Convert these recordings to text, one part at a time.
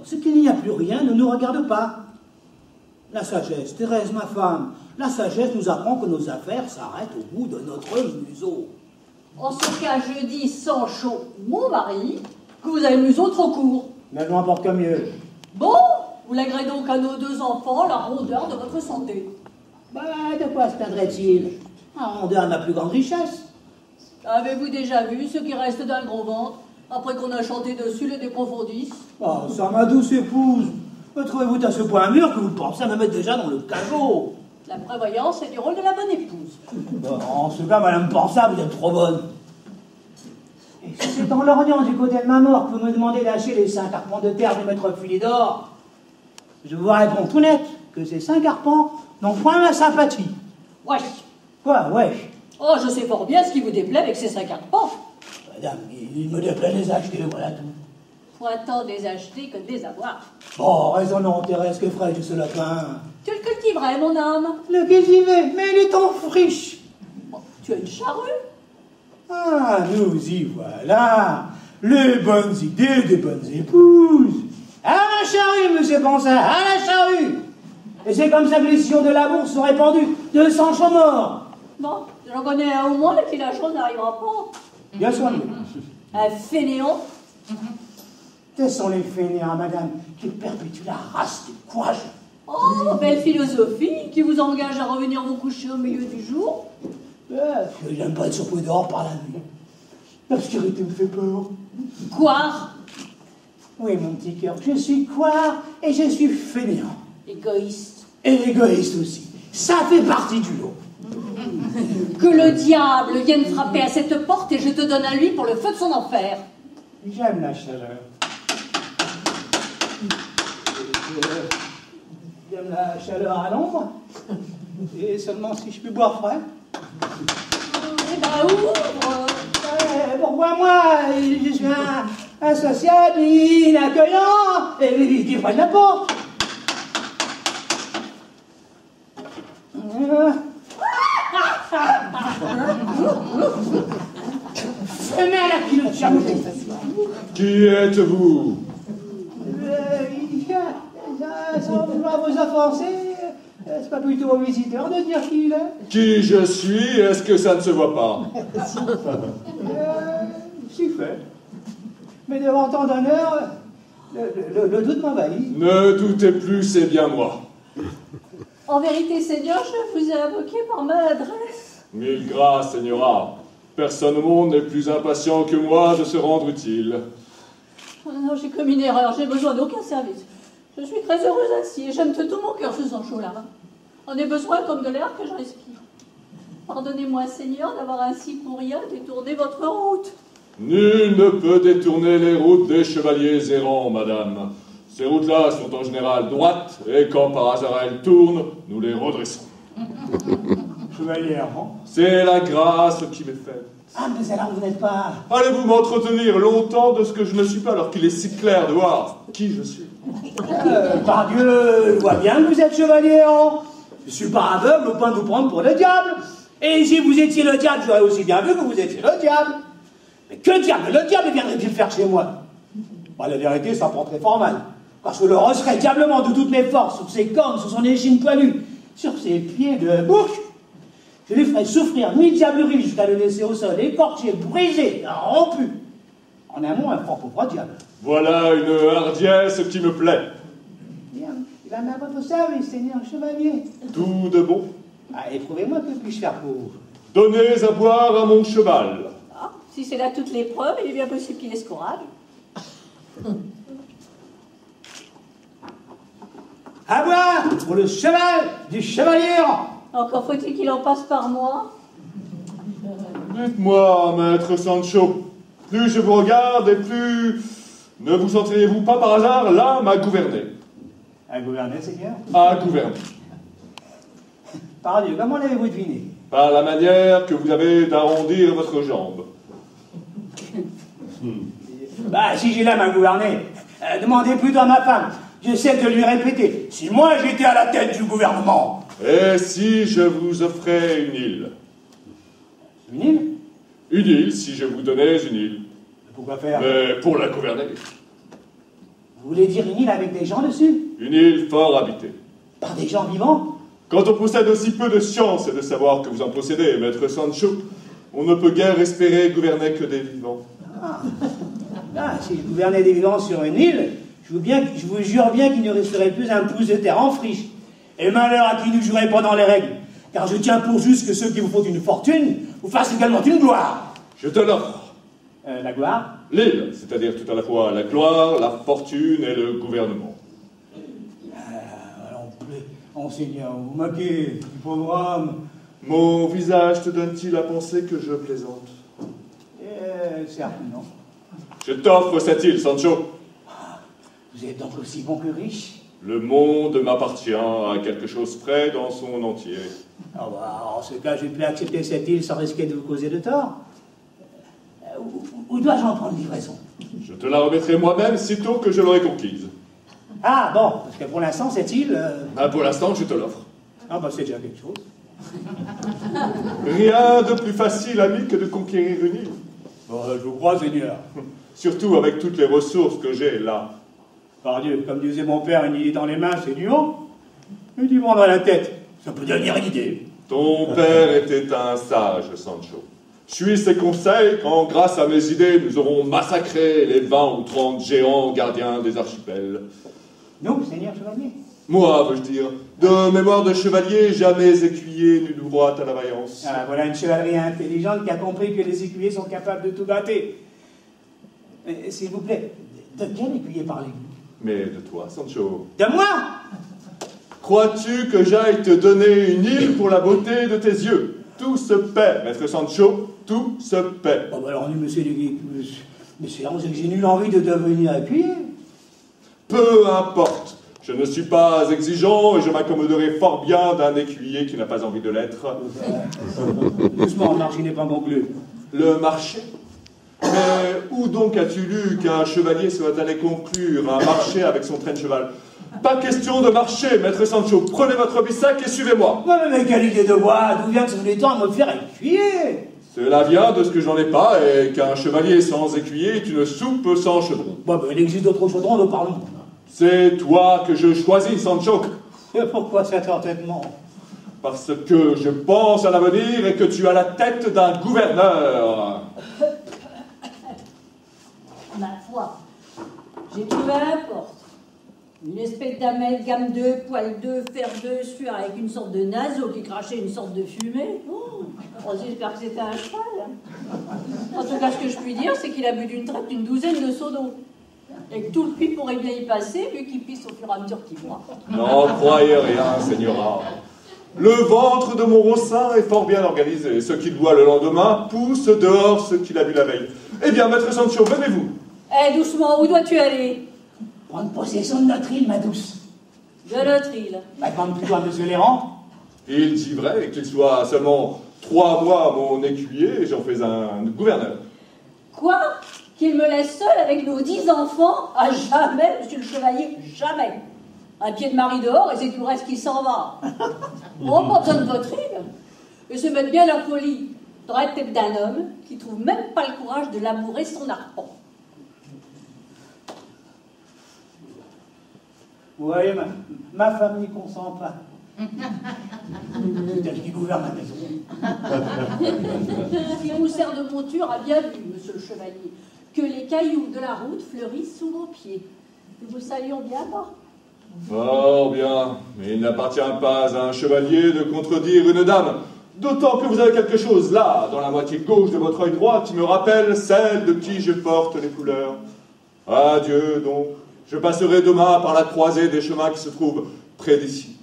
ce qu'il n'y a plus rien ne nous regarde pas. La sagesse, Thérèse, ma femme, la sagesse nous apprend que nos affaires s'arrêtent au bout de notre museau. En ce cas, je dis sans chaud, mon mari, que vous avez le museau trop court. Mais je m'emporte comme mieux. Bon, vous léguerez donc à nos 2 enfants la rondeur de votre santé. Bah, de quoi se plaindrait-il? La rondeur est ma plus grande richesse. Avez-vous déjà vu ce qui reste d'un gros ventre, après qu'on a chanté dessus le déprofondisse? Oh, ça, ma douce épouse. Me trouvez-vous à ce point mûr que vous pensez à me mettre déjà dans le cachot? La prévoyance est du rôle de la bonne épouse. Bon, en ce cas, madame Pensa, vous êtes trop bonne. Et si c'est en lorgnant du côté de ma mort que vous me demandez d'acheter les 5 arpents de terre du maître filet d'or, je vous réponds tout net que ces 5 arpents n'ont point ma sympathie. Wesh. Quoi, wesh? Oh, je sais fort bien ce qui vous déplaît avec ces 5 arpents. Madame, il me déplaît de les acheter, voilà tout. Point tant de les acheter que de les avoir. Bon, raisonnons, Thérèse, que ferais-je ce lapin? Tu le cultiverais, mon âme. Le cultiver, mais il est en friche. Oh, tu as une charrue. Ah, nous y voilà. Les bonnes idées des bonnes épouses. À la charrue, monsieur Pensard, à la charrue. Et c'est comme ça que les sillons de la bourse sont répandus de 100 chats morts. Bon, j'en connais un au moins à qui la chose n'arrivera pas. Bien sûr. Un fainéant. Ce sont les fainéants, madame, qui perpétuent la race des courageux. Oh, belle philosophie qui vous engage à revenir vous coucher au milieu du jour. Je n'aime pas être surpris dehors par la nuit. L'obscurité me fait peur. Quoi? Oui, mon petit cœur, je suis quoi et je suis fainéant. Égoïste. Et égoïste aussi. Ça fait partie du lot. Que le diable vienne frapper à cette porte et je te donne à lui pour le feu de son enfer. J'aime la chaleur. J'aime la chaleur à l'ombre. Et seulement si je puis boire frais. Eh ben, ouvre. Pourquoi moi? Je suis un sociable, inaccueillant, et qui freine la porte. Fumez à la pilote, charmée. Qui êtes-vous? Sans vouloir vous offenser, c'est pas plutôt au visiteur de dire qui il est? Qui je suis? Est-ce que ça ne se voit pas? Si fait. Mais devant tant d'honneur, le doute m'envahit. Ne doutez plus, c'est bien moi. En vérité, Seigneur, je vous ai invoqué par ma adresse. Mille grâces, Señora. Personne au monde n'est plus impatient que moi de se rendre utile. Oh non, j'ai commis une erreur, j'ai besoin d'aucun service. Je suis très heureuse ainsi et j'aime de tout mon cœur ce sang chaud là. On a besoin comme de l'air que je respire. Pardonnez-moi, Seigneur, d'avoir ainsi pour rien détourné votre route. Nul ne peut détourner les routes des chevaliers errants, madame. Ces routes-là sont en général droites, et quand par hasard elles tournent, nous les redressons. Chevalier errant. C'est la grâce qui m'est faite. Ah, mais alors vous n'êtes pas... Allez-vous m'entretenir longtemps de ce que je ne suis pas, alors qu'il est si clair de voir qui je suis? Par Dieu, je vois bien que vous êtes chevalier errant. Je suis pas aveugle au point de vous prendre pour le diable. Et si vous étiez le diable, j'aurais aussi bien vu que vous étiez le diable. Mais que diable, le diable viendrait-il faire chez moi? Bah, la vérité, ça prend très fort mal. Parce que le rosserait diablement de toutes mes forces sur ses cornes, sur son échine poilue, sur ses pieds de bouche. Je lui ferai souffrir 1000 diableries jusqu'à le laisser au sol, écorché, brisé, rompu. En un mot, un fort pauvre diable. Voilà une hardiesse qui me plaît. Bien, il a mis à votre service, Seigneur chevalier. Tout de bon. Ah, éprouvez-moi, que puis-je faire pour vous? Donnez à boire à mon cheval. Ah, si c'est là toutes les preuves, il est bien possible qu'il ait ce courage. À boire pour le cheval du chevalier errant. Encore faut-il qu'il en passe par moi. Dites-moi, maître Sancho, plus je vous regarde et plus ne vous sentiriez-vous pas par hasard l'âme à gouverner? À gouverner, Seigneur? À gouverner. Par Dieu, comment l'avez-vous deviné? Par la manière que vous avez d'arrondir votre jambe. Bah, si j'ai l'âme à gouverner, demandez plutôt à ma femme. J'essaie de lui répéter. Si moi j'étais à la tête du gouvernement. Et si je vous offrais une île? Une île? Une île, si je vous donnais une île. Pourquoi faire? Mais pour la gouverner. Vous voulez dire une île avec des gens dessus? Une île fort habitée. Par des gens vivants? Quand on possède aussi peu de science et de savoir que vous en possédez, maître Sancho, on ne peut guère espérer gouverner que des vivants. Ah, si je gouvernais des vivants sur une île, je vous jure bien qu'il ne resterait plus un pouce de terre en friche. Et malheur à qui nous jouerait pas dans les règles. Car je tiens pour juste que ceux qui vous font une fortune vous fassent également une gloire. Je te l'offre. La gloire? L'île, c'est-à-dire tout à la fois la gloire, la fortune et le gouvernement. Enseigneur, vous moquez du pauvre homme. Mon visage te donne-t-il à penser que je plaisante? Certes, non. Je t'offre cette île, Sancho. Vous êtes donc aussi bon que riche? Le monde m'appartient à quelque chose près dans son entier. Ah bah, en ce cas, je peux accepter cette île sans risquer de vous causer de tort. Où dois-je en prendre livraison? Je te la remettrai moi-même sitôt que je l'aurai conquise. Ah bon, parce que pour l'instant, cette île... Pour l'instant, je te l'offre. Ah bah c'est déjà quelque chose. Rien de plus facile, ami, que de conquérir une île. Je vous crois, Seigneur. Surtout avec toutes les ressources que j'ai là. Par Dieu, comme disait mon père, une idée dans les mains, c'est du haut. Une idée dans la tête, ça peut devenir une idée. Ton père était un sage, Sancho. Suis ses conseils quand, grâce à mes idées, nous aurons massacré les 20 ou 30 géants gardiens des archipels. Nous, Seigneur Chevalier? Moi, veux-je dire, de mémoire de chevalier, jamais écuyer n'eut droit à la vaillance. Ah, voilà une chevalerie intelligente qui a compris que les écuyers sont capables de tout gâter. S'il vous plaît, de quel écuyer parlez-vous? Mais de toi, Sancho. De moi? Crois-tu que j'aille te donner une île pour la beauté de tes yeux? Tout se paie, maître Sancho, tout se paie. Oh, bah alors, monsieur j'ai nul envie de devenir écuyer. Peu importe. Je ne suis pas exigeant et je m'accommoderai fort bien d'un écuyer qui n'a pas envie de l'être. Doucement, marché n'est pas mon bleu. Le marché? Mais où donc as-tu lu qu'un chevalier soit allé conclure un marché avec son train de cheval? Pas question de marcher, maître Sancho. Prenez votre bissac et suivez-moi. Mais quelle idée de bois? D'où vient que vous voulez tant me faire écuyer? Cela vient de ce que j'en ai pas et qu'un chevalier sans écuyer est une soupe sans chaudron. Il existe d'autres chaudrons, nous parlons. C'est toi que je choisis, Sancho. Et pourquoi cet entêtement? Parce que je pense à l'avenir et que tu as la tête d'un gouverneur. Ma foi, j'ai trouvé à la porte une espèce d'amalgame de poil de fer de sueur avec une sorte de naseau qui crachait une sorte de fumée. Oh, j'espère que c'était un cheval. En tout cas, ce que je puis dire, c'est qu'il a bu d'une traite une douzaine de seaux d'eau. Et que tout le puits pourrait bien y passer, vu qu'il pisse au fur et à mesure qu'il boit. N'en croyez rien, Señora. Le ventre de mon rossin est fort bien organisé. Ce qu'il boit le lendemain pousse dehors ce qu'il a bu la veille. Eh bien, maître Sancho, venez-vous. Eh, doucement, où dois-tu aller? Prendre possession de notre île, ma douce. De notre île. Demande plutôt à monsieur Léran. Il dit vrai qu'il soit seulement 3 mois mon écuyer et j'en fais un gouverneur. Quoi? Qu'il me laisse seul avec nos 10 enfants? À jamais, monsieur le chevalier, jamais. Un pied de mari dehors et c'est tout le reste qui s'en va. Oh, pas besoin de votre île. Et se mettre bien la folie dans la tête d'un homme qui trouve même pas le courage de labourer son arpent. Vous voyez, ma femme n'y consent pas. C'est elle qui gouverne la maison. Qui vous sert de monture a bien vu, monsieur le chevalier, que les cailloux de la route fleurissent sous vos pieds. Nous vous saluons bien bas. Fort bien, mais il n'appartient pas à un chevalier de contredire une dame. D'autant que vous avez quelque chose là, dans la moitié gauche de votre œil droit, qui me rappelle celle de qui je porte les couleurs. Adieu donc. Je passerai demain par la croisée des chemins qui se trouvent près d'ici.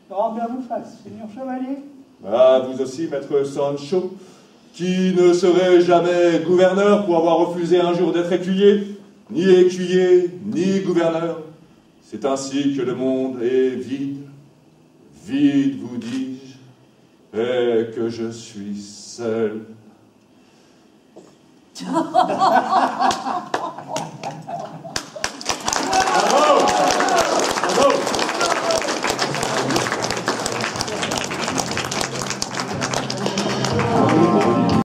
Grand bien vous fasse, seigneur chevalier. Ah, vous aussi, maître Sancho, qui ne serait jamais gouverneur pour avoir refusé un jour d'être écuyer, ni gouverneur. C'est ainsi que le monde est vide, vide, vous dis-je, et que je suis seul.